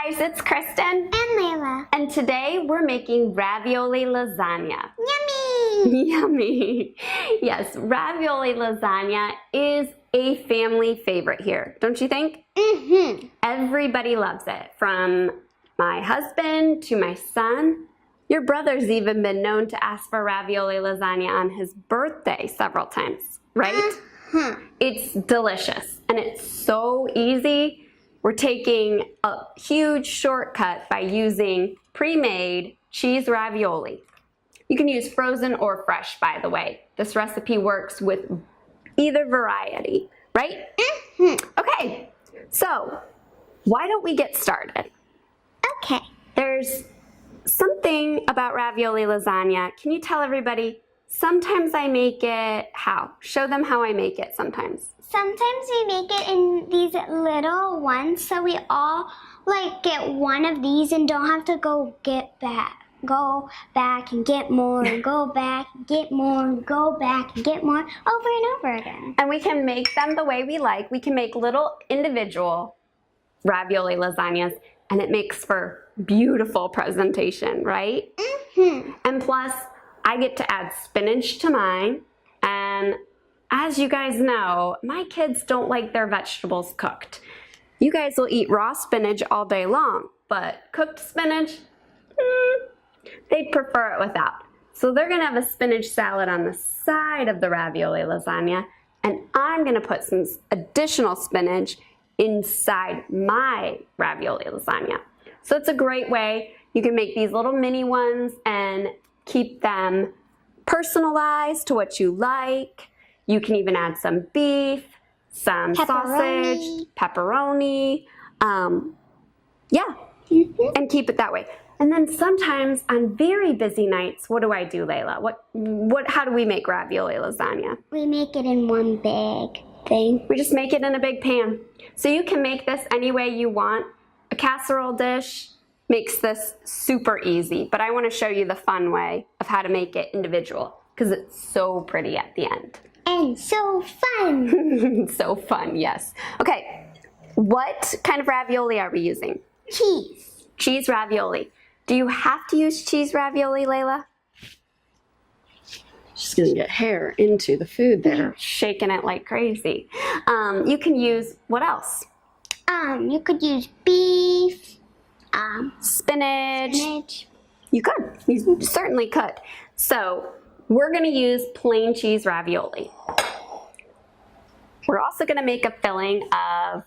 guys, it's Kristen and Layla. and today we're making ravioli lasagna. Yummy! Yummy! Yes, ravioli lasagna is a family favorite here, don't you think? Mm-hmm. Everybody loves it, from my husband to my son. Your brother's even been known to ask for ravioli lasagna on his birthday several times, right? Uh-huh. It's delicious and it's so easy. We're taking a huge shortcut by using pre-made cheese ravioli. You can use frozen or fresh, by the way. This recipe works with either variety, right? Mm-hmm. Okay, so why don't we get started? Okay. There's something about ravioli lasagna. Can you tell everybody? Sometimes I make it how? Show them how I make it sometimes. Sometimes we make it in these little ones, so we all get one of these and don't have to go back and get more, and go back, get more, and go back and get more, over and over again. And we can make them the way we like. We can make little individual ravioli lasagnas, and it makes for beautiful presentation, right? Mm-hmm. And plus, I get to add spinach to mine, and as you guys know, my kids don't like their vegetables cooked. You guys will eat raw spinach all day long, but cooked spinach, they'd prefer it without. So they're gonna have a spinach salad on the side of the ravioli lasagna, and I'm gonna put some additional spinach inside my ravioli lasagna. So it's a great way. You can make these little mini ones and keep them personalized to what you like. You can even add some beef, some sausage, pepperoni, and keep it that way. And then sometimes on very busy nights, what do I do, Layla? How do we make ravioli lasagna? We make it in one big thing. We just make it in a big pan. So you can make this any way you want. A casserole dish makes this super easy, but I want to show you the fun way of how to make it individual because it's so pretty at the end. And so fun. So fun, yes. Okay, what kind of ravioli are we using? Cheese. Cheese ravioli. Do you have to use cheese ravioli, Layla? She's gonna get hair into the food there, shaking it like crazy. You can use, what else? You could use beef, Spinach. You could, you certainly could. So we're gonna use plain cheese ravioli. We're also gonna make a filling of,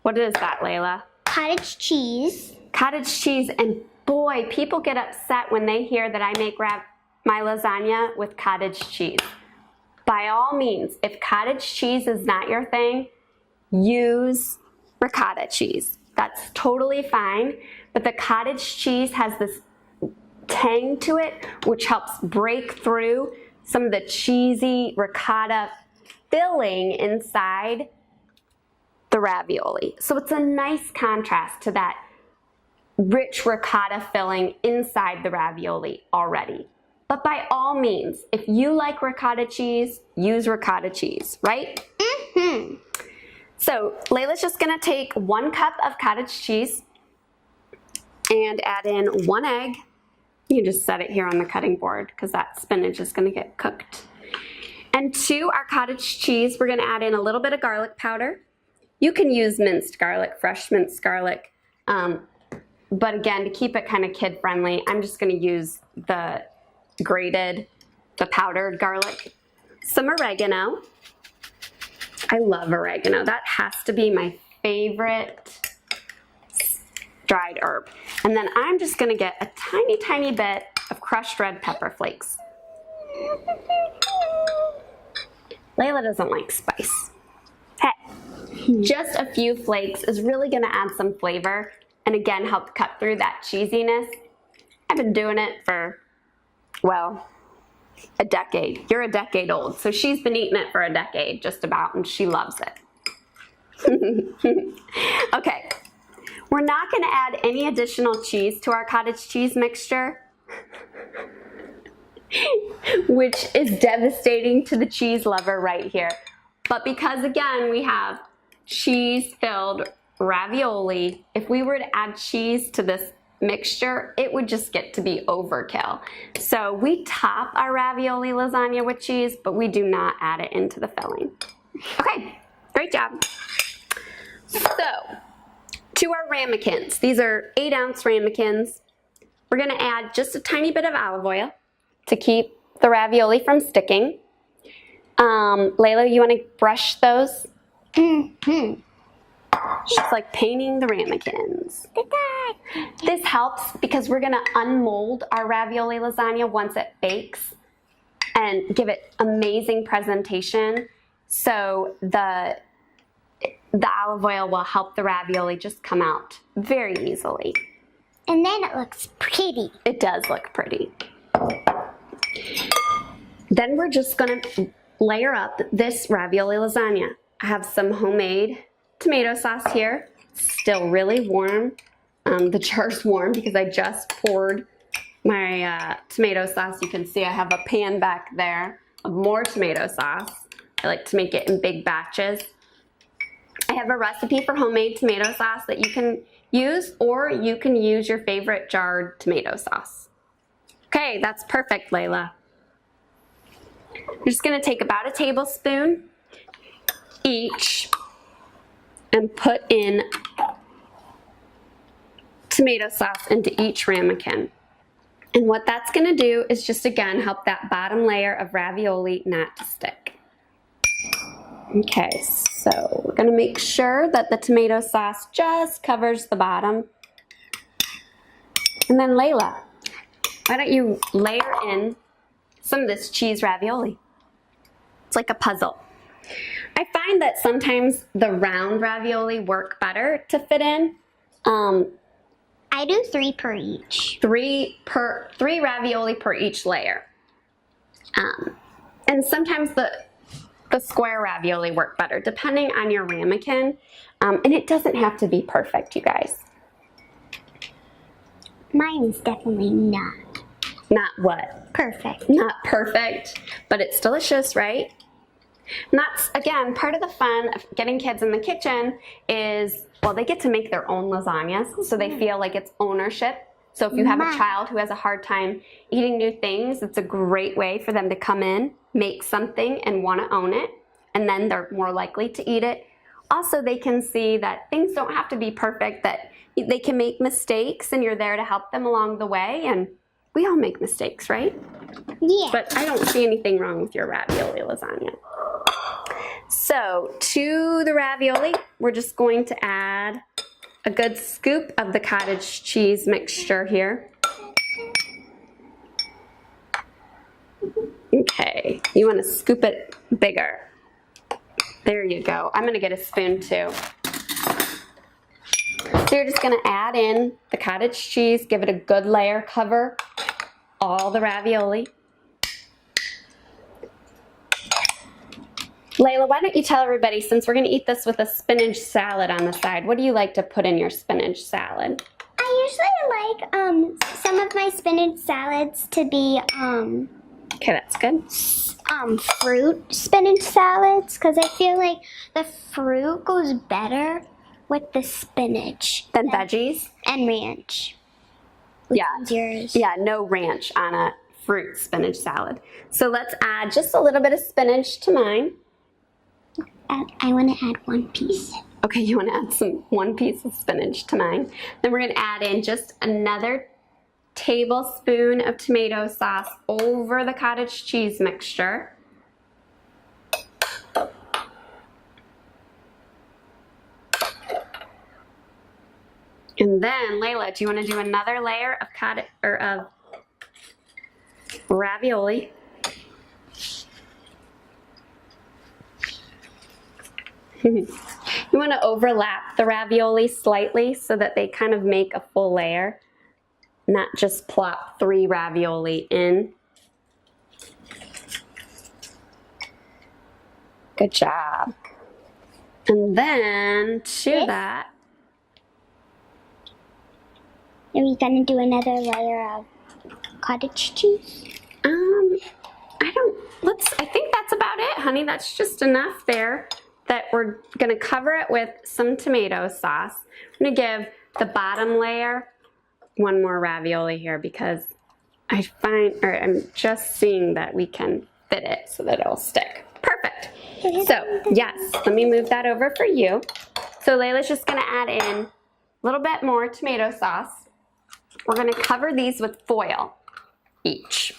what is that, Layla? Cottage cheese. Cottage cheese, and boy, people get upset when they hear that I make my lasagna with cottage cheese. By all means, if cottage cheese is not your thing, use ricotta cheese. That's totally fine, but the cottage cheese has this tang to it, which helps break through some of the cheesy ricotta filling inside the ravioli. So it's a nice contrast to that rich ricotta filling inside the ravioli already. But by all means, if you like ricotta cheese, use ricotta cheese, right? Mm-hmm. So Layla's just gonna take 1 cup of cottage cheese and add in 1 egg. You can just set it here on the cutting board because that spinach is gonna get cooked. And to our cottage cheese, we're gonna add in a little bit of garlic powder. You can use minced garlic, fresh minced garlic. But again, to keep it kind of kid-friendly, I'm just gonna use the powdered garlic. Some oregano. I love oregano. That has to be my favorite dried herb. And then I'm just gonna get a tiny, tiny bit of crushed red pepper flakes. Layla doesn't like spice. Hey, just a few flakes is really gonna add some flavor and again help cut through that cheesiness. I've been doing it for, well, a decade. You're a decade old, so she's been eating it for a decade just about, and she loves it. Okay, we're not gonna add any additional cheese to our cottage cheese mixture, which is devastating to the cheese lover right here. But because again, we have cheese-filled ravioli, if we were to add cheese to this mixture, it would just get to be overkill. So we top our ravioli lasagna with cheese, but we do not add it into the filling. Okay, great job. So, to our ramekins. These are 8-ounce ramekins. We're gonna add just a tiny bit of olive oil to keep the ravioli from sticking. Layla, you wanna brush those? Mm-hmm. She's like painting the ramekins. This helps because we're gonna unmold our ravioli lasagna once it bakes and give it amazing presentation. So the olive oil will help the ravioli just come out very easily. And then it looks pretty. It does look pretty. Then we're just gonna layer up this ravioli lasagna. I have some homemade tomato sauce here, still really warm. The jar's warm because I just poured my tomato sauce. You can see I have a pan back there of more tomato sauce. I like to make it in big batches. I have a recipe for homemade tomato sauce that you can use, or you can use your favorite jarred tomato sauce. Okay, that's perfect, Layla. You're just gonna take about a tablespoon each and put in tomato sauce into each ramekin. And what that's gonna do is just again help that bottom layer of ravioli not to stick. Okay, so we're gonna make sure that the tomato sauce just covers the bottom. And then Layla, why don't you layer in some of this cheese ravioli? It's like a puzzle. I find that sometimes the round ravioli work better to fit in. I do 3 per each. 3 ravioli per each layer. And sometimes the square ravioli work better, depending on your ramekin. And it doesn't have to be perfect, you guys. Mine is definitely not. Not what? Perfect. Not perfect, but it's delicious, right? And that's, again, part of the fun of getting kids in the kitchen is, well, they get to make their own lasagnas, so they feel like it's ownership. So if you have a child who has a hard time eating new things, it's a great way for them to come in, make something, and want to own it, and then they're more likely to eat it. Also, they can see that things don't have to be perfect, that they can make mistakes, and you're there to help them along the way, and we all make mistakes, right? Yeah. But I don't see anything wrong with your ravioli lasagna. So to the ravioli, we're just going to add a good scoop of the cottage cheese mixture here. Okay, you want to scoop it bigger. There you go. I'm going to get a spoon too. So you're just going to add in the cottage cheese, give it a good layer, cover all the ravioli. Layla, why don't you tell everybody, since we're going to eat this with a spinach salad on the side, what do you like to put in your spinach salad? I usually like some of my spinach salads to be Okay, that's good. fruit spinach salads, because I feel like the fruit goes better with the spinach Then veggies? and ranch. Yeah. What's yours? Yeah, no ranch on a fruit spinach salad. So let's add just a little bit of spinach to mine. I want to add 1 piece. Okay, you want to add 1 piece of spinach to mine. Then we're going to add in just another tablespoon of tomato sauce over the cottage cheese mixture. And then, Layla, do you want to do another layer of ravioli? You want to overlap the ravioli slightly so that they kind of make a full layer, not just plop 3 ravioli in. Good job. And then to that, Are we gonna do another layer of cottage cheese? I think that's about it, honey. That's just enough there. that we're gonna cover it with some tomato sauce. I'm gonna give the bottom layer one more ravioli here because I'm just seeing that we can fit it so that it'll stick. Perfect. So yes, let me move that over for you. So Layla's just gonna add in a little bit more tomato sauce. We're gonna cover these with foil each.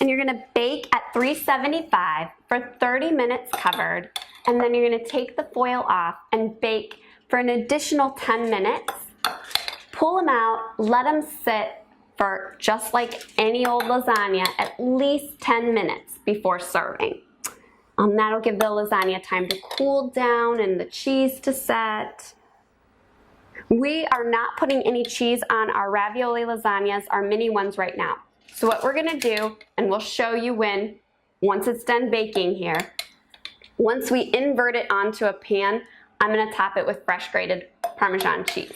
And you're gonna bake at 375 for 30 minutes covered, and then you're gonna take the foil off and bake for an additional 10 minutes. Pull them out, let them sit for, just like any old lasagna, at least 10 minutes before serving. That'll give the lasagna time to cool down and the cheese to set. We are not putting any cheese on our ravioli lasagnas, our mini ones right now. So what we're gonna do, and we'll show you once it's done baking here, once we invert it onto a pan, I'm gonna top it with fresh grated Parmesan cheese.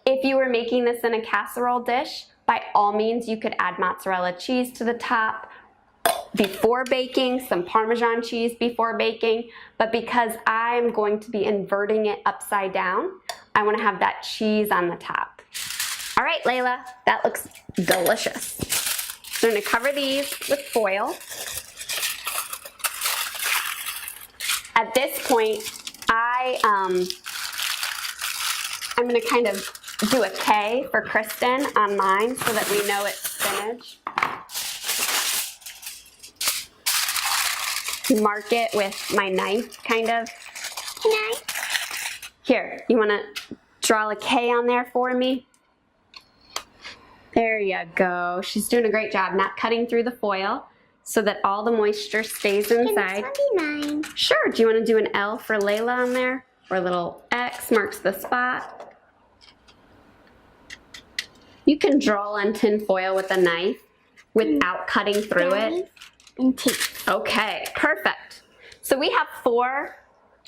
If you were making this in a casserole dish, by all means you could add mozzarella cheese to the top before baking, some Parmesan cheese before baking, but because I'm going to be inverting it upside down, I wanna have that cheese on the top. All right, Layla, that looks delicious. So I'm gonna cover these with foil. At this point, I'm gonna kind of do a K for Kristen on mine so that we know it's spinach. Mark it with my knife, kind of. Knife. Here, you wanna draw a K on there for me? There you go. She's doing a great job not cutting through the foil so that all the moisture stays inside. Can this one be mine? Sure. Do you want to do an L for Layla on there? Or a little X marks the spot? You can draw on tin foil with a knife without cutting through it. And tape. Okay, perfect. So we have 4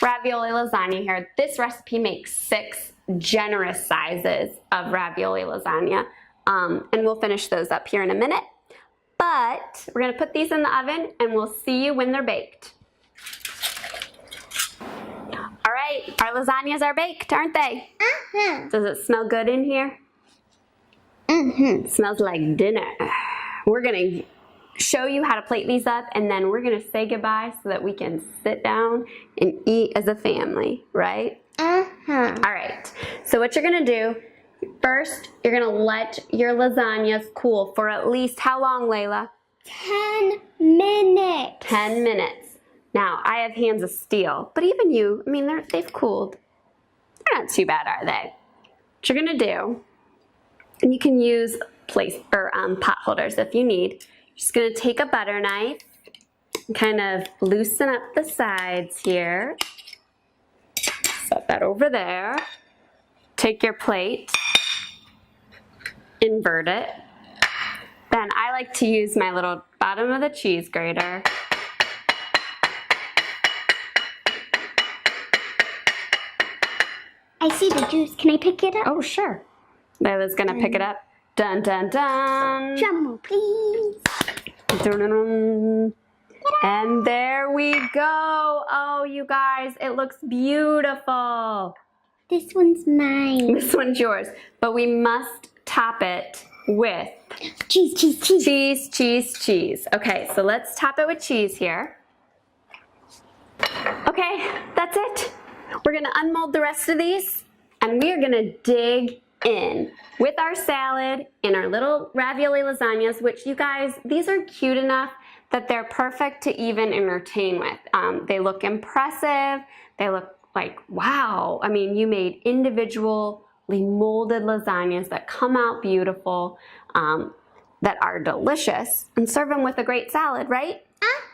ravioli lasagna here. This recipe makes 6 generous sizes of ravioli lasagna. And we'll finish those up here in a minute. But we're gonna put these in the oven and we'll see you when they're baked. All right, our lasagnas are baked, aren't they? Does it smell good in here? It smells like dinner. We're gonna show you how to plate these up and then we're gonna say goodbye so that we can sit down and eat as a family, right? All right, so what you're gonna do, first, you're gonna let your lasagnas cool for at least how long, Layla? 10 minutes. 10 minutes. Now, I have hands of steel, but even you, I mean, they've cooled. They're not too bad, are they? What you're gonna do, and you can use pot holders if you need. You're just gonna take a butter knife, and kind of loosen up the sides here. Set that over there. Take your plate, invert it. Then I like to use my little bottom of the cheese grater. I see the juice. Can I pick it up? Oh, sure. Layla's gonna pick it up. Dun, dun, dun. Drum roll, please. Dun, dun, dun. And there we go. Oh, you guys, it looks beautiful. This one's mine. This one's yours, but we must top it with Cheese, cheese, cheese. cheese, cheese, cheese. Okay, so let's top it with cheese here. Okay, that's it. We're gonna unmold the rest of these and we are gonna dig in with our salad and our little ravioli lasagnas, which you guys, these are cute enough that they're perfect to even entertain with. They look impressive. They look like, wow. I mean, you made individually molded lasagnas that come out beautiful, that are delicious, and serve them with a great salad, right?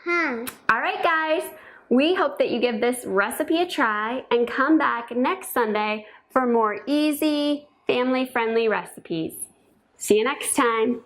All right, guys. We hope that you give this recipe a try and come back next Sunday for more easy, family-friendly recipes. See you next time.